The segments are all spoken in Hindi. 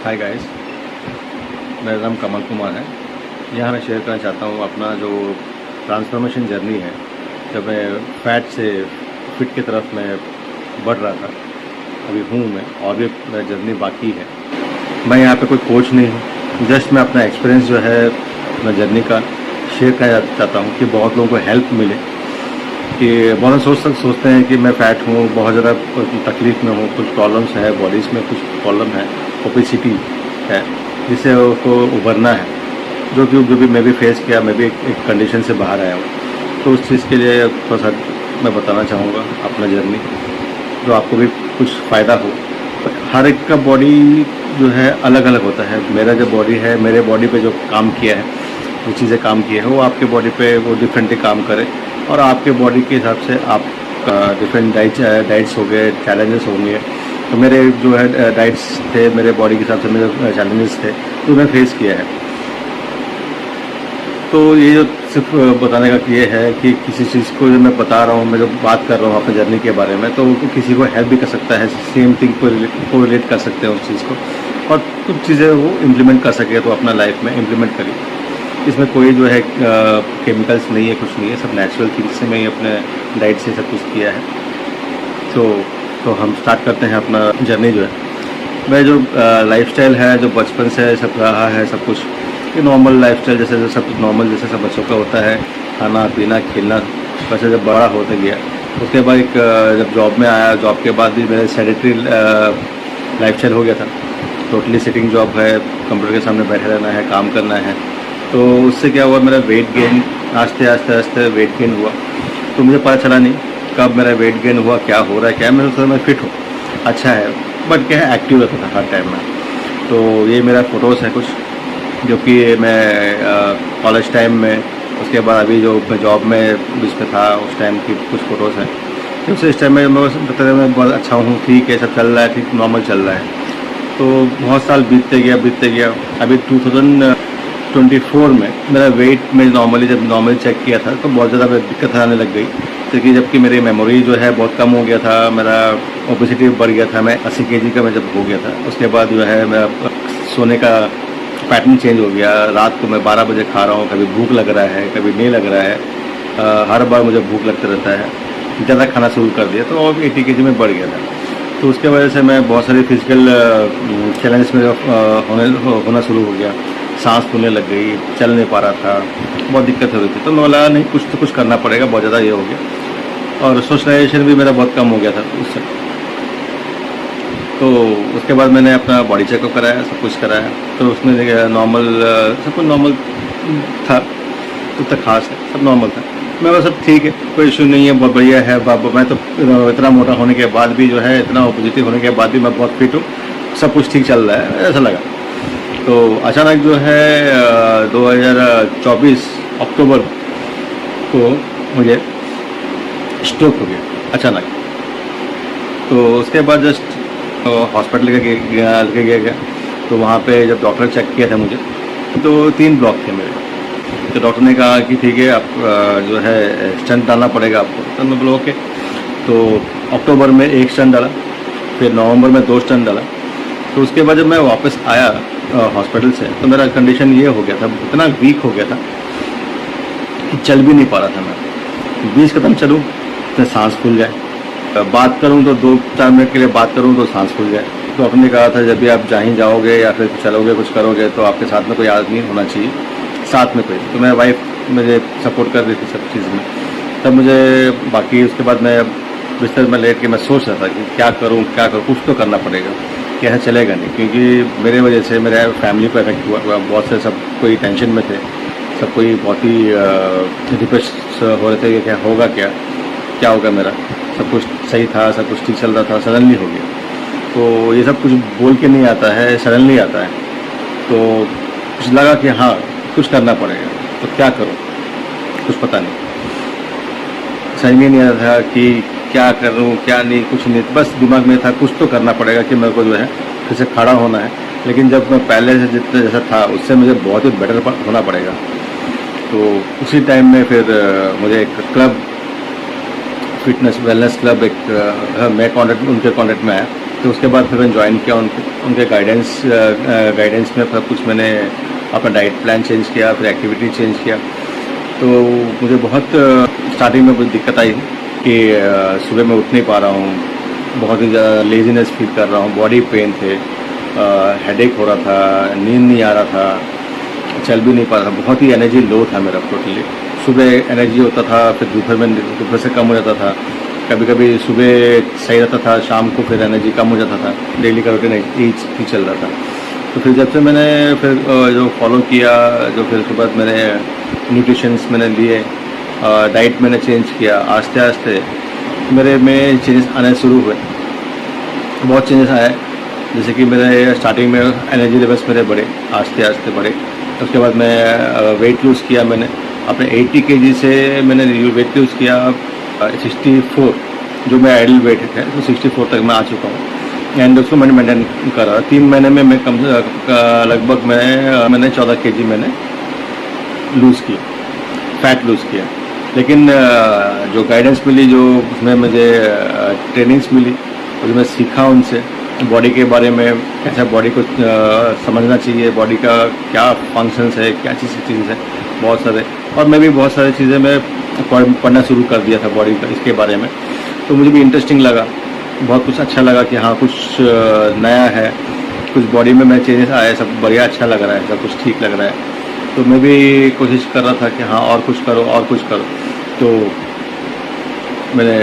हाय गाइस, मेरा नाम कमल कुमार है। यहाँ मैं शेयर करना चाहता हूँ अपना जो ट्रांसफॉर्मेशन जर्नी है। जब मैं फैट से फिट की तरफ मैं बढ़ रहा था, अभी हूँ मैं, और भी मेरा जर्नी बाकी है। मैं यहाँ पे कोई कोच नहीं हूँ, जस्ट मैं अपना एक्सपीरियंस जो है अपना जर्नी का शेयर करना चाहता हूँ कि बहुत लोगों को हेल्प मिले। कि बहुत सोचते हैं कि मैं फ़ैट हूँ, बहुत ज़्यादा तकलीफ़ में हूँ, कुछ प्रॉब्लम्स है बॉडीज़ में, कुछ प्रॉब्लम है, ओबेसिटी है, जिससे उसको उभरना है। जो भी मैं भी फेस किया, मैं भी एक कंडीशन से बाहर आया हूँ। तो उस चीज़ के लिए थोड़ा सा मैं बताना चाहूँगा अपना जर्नी, जो आपको भी कुछ फ़ायदा हो। हर एक का बॉडी जो है अलग अलग होता है। मेरा जो बॉडी है, मेरे बॉडी पे जो काम किया है, जो चीज़ें काम की है, वो आपके बॉडी पे वो डिफरेंटली काम करे। और आपके बॉडी के हिसाब से आप डिफरेंट डाइट्स हो गए, चैलेंजेस होंगे। तो मेरे जो है डाइट्स थे, मेरे बॉडी के हिसाब से मेरे चैलेंजेस थे, तो मैं फेस किया है। तो ये जो सिर्फ बताने का ये है कि किसी चीज़ को जो मैं बता रहा हूँ, मैं जो बात कर रहा हूँ अपने जर्नी के बारे में, तो किसी को हेल्प भी कर सकता है, सेम थिंग को रिलेट कर सकते हैं उस चीज़ को, और कुछ चीज़ें वो इम्प्लीमेंट कर सके तो अपना लाइफ में इम्प्लीमेंट करिए। इसमें कोई जो है केमिकल्स नहीं है, कुछ नहीं है, सब नेचुरल थिंग्स से मैं ही अपने डाइट से सब कुछ किया है। तो हम स्टार्ट करते हैं अपना जर्नी जो है। मैं जो लाइफस्टाइल है, जो बचपन से सब रहा है, सब कुछ ये नॉर्मल लाइफस्टाइल जैसे सब नॉर्मल जैसे सब बच्चों का होता है, खाना पीना खेलना। वैसे जब बड़ा होता गया, उसके बाद एक जब जॉब में आया, जॉब के बाद भी मेरा सेडेटरी लाइफस्टाइल हो गया था। टोटली सिटिंग जॉब है, कंप्यूटर के सामने बैठे रहना है, काम करना है। तो उससे क्या हुआ, मेरा वेट गेन आस्ते आस्ते वेट गेन हुआ। तो मुझे पता चला नहीं कब मेरा वेट गेन हुआ, क्या हो रहा है, क्या मेरे साथ मैं फिट हूँ, अच्छा है, बट क्या है एक्टिव रहता था हर टाइम में। तो ये मेरा फ़ोटोज़ है कुछ, जो कि मैं कॉलेज टाइम में, उसके बाद अभी जो मैं जॉब में बीच में था उस टाइम की कुछ फ़ोटोज़ हैं। क्योंकि इस टाइम में मैं बहुत अच्छा हूँ, ठीक है, सब चल रहा है, ठीक नॉर्मल चल रहा है। तो बहुत साल बीतते गया। अभी 2024 में मेरा वेट में नॉर्मली जब नॉर्मली चेक किया था तो बहुत ज़्यादा दिक्कत आने लग गई, क्योंकि जबकि मेरी मेमोरी जो है बहुत कम हो गया था, मेरा ओबेसिटी बढ़ गया था, मैं 80 केजी का मैं जब हो गया था। उसके बाद जो है मेरा सोने का पैटर्न चेंज हो गया। रात को मैं 12 बजे खा रहा हूँ, कभी भूख लग रहा है, कभी नहीं लग रहा है। हर बार मुझे भूख लगता रहता है। ज़्यादा खाना शुरू कर दिया तो और 80 केजी में बढ़ गया था। तो उसके वजह से मैं बहुत सारी फिजिकल चैलेंज में होना शुरू हो गया। सांस फूलने लग गई, चल नहीं पा रहा था, बहुत दिक्कत हो रही थी। तो मैं बोला नहीं, कुछ तो कुछ करना पड़ेगा, बहुत ज़्यादा ये हो गया। और सोशलाइजेशन भी मेरा बहुत कम हो गया था उससे। तो उसके बाद मैंने अपना बॉडी चेकअप कराया, सब कुछ कराया। तो उसमें नॉर्मल, सब कुछ नॉर्मल था, कुछ तक खास है, सब नॉर्मल था। मैं वो सब ठीक है, कोई इशू नहीं है, बहुत बढ़िया है। मैं तो इतना मोटा होने के बाद भी जो है, इतना ओबेसिटी होने के बाद भी मैं बहुत फिट हूँ, सब कुछ ठीक चल रहा है, ऐसा लगा। तो अचानक जो है 2024 अक्टूबर को मुझे स्ट्रोक हो गया अचानक। तो उसके बाद जस्ट हॉस्पिटल लेके गया। तो वहाँ पे जब डॉक्टर चेक किया था मुझे, तो 3 ब्लॉक थे मेरे। तो डॉक्टर ने कहा कि ठीक है, आप जो है स्टंट डालना पड़ेगा आपको। तो मैं बोला ओके। तो अक्टूबर में 1 स्टंट डाला, फिर नवंबर में 2 स्टंट डाला। तो उसके बाद जब मैं वापस आया हॉस्पिटल से, तो मेरा कंडीशन ये हो गया था, इतना वीक हो गया था कि चल भी नहीं पा रहा था मैं। 20 कदम चलूँ तो सांस फूल जाए, बात करूँ तो 2-4 मिनट के लिए बात करूँ तो सांस फूल जाए। तो आपने कहा था जब भी आप जहीं जाओगे या फिर चलोगे, कुछ करोगे, तो आपके साथ में कोई आदमी होना चाहिए, साथ में कोई। तो मेरी वाइफ मुझे सपोर्ट कर रही थी सब चीज़ में। तब मुझे बाकी उसके बाद मैं बिस्तर में लेट के मैं सोच रहा था कि क्या करूँ, कुछ तो करना पड़ेगा, कि ऐसा चलेगा नहीं। क्योंकि मेरे वजह से मेरे फैमिली को इफेक्ट हुआ, बहुत से सब कोई टेंशन में थे, सब कोई बहुत ही डिप्रेस हो रहे थे कि क्या होगा, क्या होगा मेरा। सब कुछ सही था, सब कुछ ठीक चल रहा था, सडनली हो गया। तो ये सब कुछ बोल के नहीं आता है, सडनली आता है। तो कुछ लगा कि हाँ, कुछ करना पड़ेगा। तो क्या करूँ, कुछ पता नहीं, समझ में नहीं आ रहा था कि क्या करूँ क्या नहीं, कुछ नहीं। बस दिमाग में था कुछ तो करना पड़ेगा, कि मेरे को जो है फिर से खड़ा होना है। लेकिन जब मैं पहले से जितना जैसा था उससे मुझे बहुत ही बेटर होना पड़ेगा। तो उसी टाइम में फिर मुझे एक क्लब, फिटनेस वेलनेस क्लब, एक मैं उनके कॉन्टेक्ट में आया। तो उसके बाद फिर मैंने ज्वाइन किया उनके गाइडेंस में सब कुछ मैंने अपना डाइट प्लान चेंज किया, फिर एक्टिविटी चेंज किया। तो मुझे बहुत स्टार्टिंग में कुछ दिक्कत आई कि सुबह मैं उठ नहीं पा रहा हूँ, बहुत ही ज़्यादा लेजीनेस फील कर रहा हूँ, बॉडी पेन थे, हेडेक हो रहा था, नींद नहीं आ रहा था, चल भी नहीं पा रहा था, बहुत ही एनर्जी लो था मेरा टोटली। सुबह एनर्जी होता था, फिर दोपहर से कम हो जाता था, कभी कभी सुबह सही रहता था, शाम को फिर एनर्जी कम हो जाता था। डेली का रूटीन ही चल रहा था। तो फिर जब से मैंने फिर जो फॉलो किया, जो फिर उसके बाद मैंने न्यूट्रिशंस मैंने लिए, डाइट मैंने चेंज किया, आस्ते आस्ते मेरे में चेंजेस आने शुरू हुए। बहुत चेंजेस आए, जैसे कि मेरे स्टार्टिंग में एनर्जी लेवल्स मेरे बढ़े, आस्ते आस्ते बढ़े। उसके बाद मैं वेट लूज़ किया, मैंने अपने 80 kg से मैंने वेट लूज़ किया 64, जो मैं आइडल वेट है तो 64 तक मैं आ चुका हूँ। एंड उसको मैंने मेंटेन करा 3 महीने में मैं लगभग मैंने 14 kg मैंने लूज़ की, फैट लूज़ किया। लेकिन जो गाइडेंस मिली, जो उसमें मुझे ट्रेनिंग्स मिली, जो मैं सीखा उनसे बॉडी के बारे में, कैसा बॉडी को समझना चाहिए, बॉडी का क्या फंक्शंस है, क्या चीज़ है, बहुत सारे। और मैं भी बहुत सारी चीज़ें मैं पढ़ना शुरू कर दिया था बॉडी का, इसके बारे में। तो मुझे भी इंटरेस्टिंग लगा, बहुत कुछ अच्छा लगा कि हाँ कुछ नया है, कुछ बॉडी में मैं चेंजेस आए, सब बढ़िया अच्छा लग रहा है, सब कुछ ठीक लग रहा है। तो मैं भी कोशिश कर रहा था कि हाँ और कुछ करो और कुछ करो। तो मैंने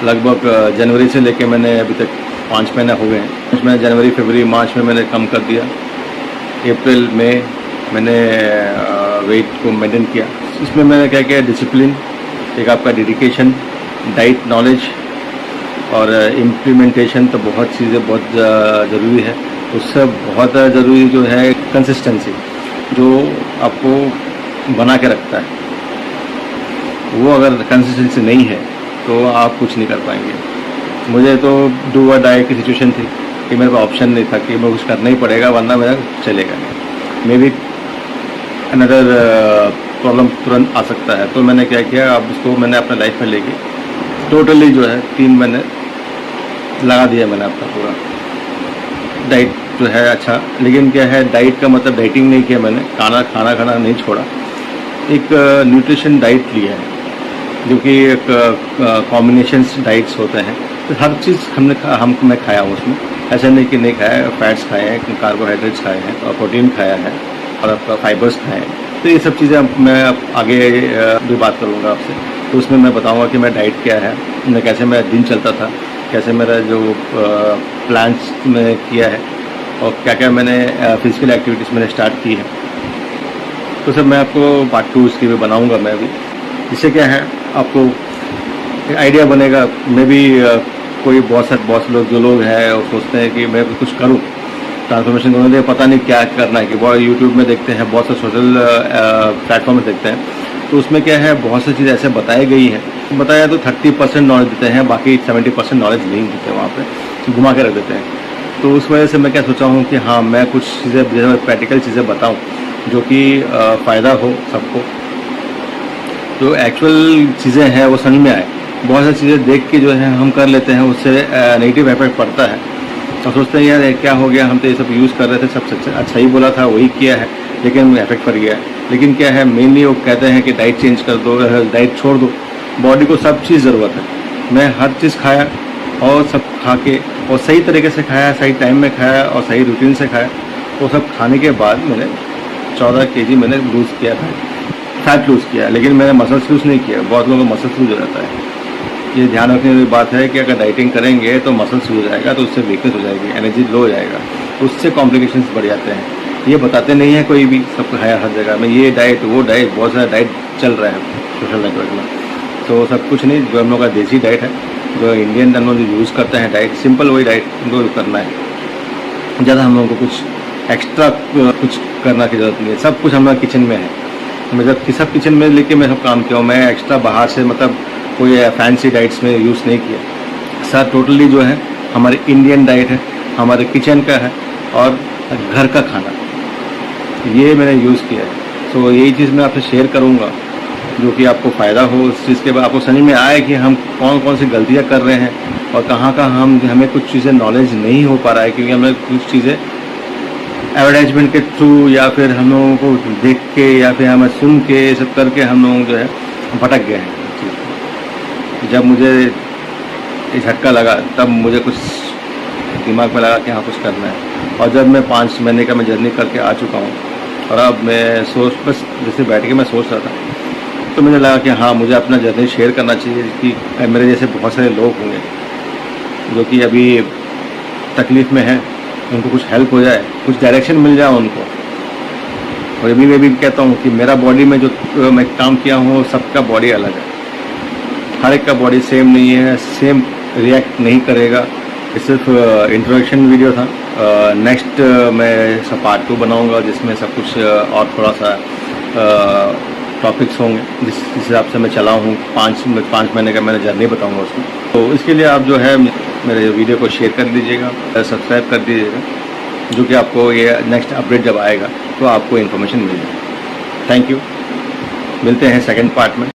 लगभग जनवरी से लेके मैंने अभी तक 5 महीने हो गए हैं। मैं जनवरी, फरवरी, मार्च में मैंने कम कर दिया। अप्रैल में मैंने वेट को मेंटेन किया। इसमें मैंने क्या किया, डिसिप्लिन, एक आपका डेडिकेशन, डाइट नॉलेज और इम्प्लीमेंटेशन, तो बहुत चीज़ें बहुत ज़रूरी है। उससे बहुत ज़रूरी जो है कंसिस्टेंसी, जो आपको बना के रखता है। वो अगर कंसिस्टेंसी नहीं है तो आप कुछ नहीं कर पाएंगे। मुझे तो डू और डाई की सिचुएशन थी कि मेरे पास ऑप्शन नहीं था, कि मैं कुछ करना ही पड़ेगा वरना मेरा चलेगा नहीं, मे बी अनदर प्रॉब्लम तुरंत आ सकता है। तो मैंने क्या किया, अब इसको मैंने अपने लाइफ में लेके टोटली जो है 3 महीने लगा दिया मैंने अपना पूरा डाइट जो है अच्छा। लेकिन क्या है, डाइट का मतलब डाइटिंग नहीं किया मैंने, खाना नहीं छोड़ा, एक न्यूट्रिशन डाइट लिया है, जो कि एक कॉम्बिनेशंस डाइट्स होते हैं। तो हर चीज़ मैं खाया हूँ उसमें, ऐसा नहीं कि नहीं खाया। फैट्स खाए हैं, कार्बोहाइड्रेट्स खाए हैं, और प्रोटीन खाया है, और आपका फाइबर्स खाए हैं। तो ये सब चीज़ें मैं अब आगे भी बात करूँगा आपसे। तो उसमें मैं बताऊँगा कि मैं डाइट क्या है, मैं कैसे मेरा दिन चलता था, कैसे मेरा जो प्लान्स में किया है, और क्या क्या मैंने फिजिकल एक्टिविटीज़ मैंने स्टार्ट की है। तो सब मैं आपको पार्ट 2 उसकी भी बनाऊँगा मैं भी। इससे क्या है, आपको एक आइडिया बनेगा। मैं भी कोई बहुत लोग जो लोग हैं वो सोचते हैं कि मैं कुछ करूं ट्रांसफॉर्मेशन करने के लिए, पता नहीं क्या करना है, कि बहुत यूट्यूब में देखते हैं, बहुत से सोशल प्लेटफॉर्म में देखते हैं। तो उसमें क्या है, बहुत सी चीज़ें ऐसे बताई गई हैं, बताया तो 30% नॉलेज देते हैं, बाकी 70% नॉलेज नहीं देते, वहाँ पे घुमा के रख देते हैं। तो उस वजह से मैं क्या सोचा हूँ कि हाँ मैं कुछ चीज़ें प्रैक्टिकल चीज़ें बताऊँ जो कि फ़ायदा हो सबको, जो एक्चुअल चीज़ें हैं वो समझ में आए। बहुत सारी चीज़ें देख के जो है हम कर लेते हैं, उससे नेगेटिव इफेक्ट पड़ता है, और सोचते हैं यार क्या हो गया, हम तो ये सब यूज़ कर रहे थे, सब अच्छा ही बोला था, वही किया है, लेकिन इफेक्ट पड़ गया है। लेकिन क्या है, मेनली वो कहते हैं कि डाइट चेंज कर दो, डाइट छोड़ दो, बॉडी को सब चीज़ ज़रूरत है। मैं हर चीज़ खाया, और सब खा के, और सही तरीके से खाया, सही टाइम में खाया, और सही रूटीन से खाया। वो सब खाने के बाद मैंने 14 kg मैंने लूज़ किया था, फैट लूज़ किया, लेकिन मैंने मसल्स लूज़ नहीं किया। बहुत लोगों को मसल्स लूज़ हो जाता है। ये ध्यान रखने वाली बात है कि अगर डाइटिंग करेंगे तो मसल्स लूज़ हो जाएगा, तो उससे वीकनेस हो जाएगी, एनर्जी लो हो जाएगा, उससे कॉम्प्लिकेशंस बढ़ जाते हैं। ये बताते नहीं है कोई भी, सबको है हर जगह में, ये डाइट वो डाइट, बहुत सारा डाइट चल रहा है सोशल नेटवर्क में। तो सब कुछ नहीं, जो हम लोग का देसी डाइट है, जो इंडियन हम लोग यूज़ करते हैं डाइट, सिंपल वही डाइट उनको करना है। ज़्यादा हम लोगों को कुछ एक्स्ट्रा कुछ करना की ज़रूरत नहीं है, सब कुछ हमारा किचन में है। मैं जब सब किचन में लेके मैं सब काम किया हूँ, मैं एक्स्ट्रा बाहर से मतलब कोई फैंसी डाइट्स में यूज़ नहीं किया। सर टोटली जो है हमारे इंडियन डाइट है, हमारे किचन का है, और घर का खाना, ये मैंने यूज़ किया है। तो यही चीज़ मैं आपसे शेयर करूँगा। जो कि आपको फ़ायदा हो उस चीज़ के बाद आपको समझ में आए कि हम कौन कौन सी गलतियाँ कर रहे हैं और कहाँ हमें कुछ चीज़ें नॉलेज नहीं हो पा रहा है, क्योंकि हमें कुछ चीज़ें एडवर्टाइजमेंट के थ्रू या फिर हम लोगों को देख के या फिर हमें सुन के सब करके हम लोग जो है भटक गए हैं इस चीज़ में। जब मुझे ये झटका लगा तब मुझे कुछ दिमाग में लगा कि हाँ कुछ करना है, और जब मैं 5 महीने का मैं जर्नी करके आ चुका हूँ और अब मैं बस जैसे बैठ के मैं सोच रहा था तो मुझे लगा कि हाँ मुझे अपना जर्नी शेयर करना चाहिए कि मेरे जैसे बहुत सारे लोग होंगे जो कि अभी तकलीफ़ में हैं, उनको कुछ हेल्प हो जाए, कुछ डायरेक्शन मिल जाए उनको। और अभी मैं भी कहता हूँ कि मेरा बॉडी में जो मैं काम किया हूँ सबका बॉडी अलग है, हर एक का बॉडी सेम नहीं है, सेम रिएक्ट नहीं करेगा। ये सिर्फ इंट्रोडक्शन वीडियो था। नेक्स्ट मैं सब पार्ट 2 बनाऊंगा जिसमें सब कुछ और थोड़ा सा टॉपिक्स होंगे जिस हिसाब से मैं चला हूँ। 5 महीने का मैंने जर्नी बताऊंगा उसमें। तो इसके लिए आप जो है मेरे वीडियो को शेयर कर दीजिएगा, सब्सक्राइब कर दीजिएगा, जो कि आपको ये नेक्स्ट अपडेट जब आएगा तो आपको इन्फॉर्मेशन मिल जाएगी। थैंक यू, मिलते हैं सेकंड पार्ट में।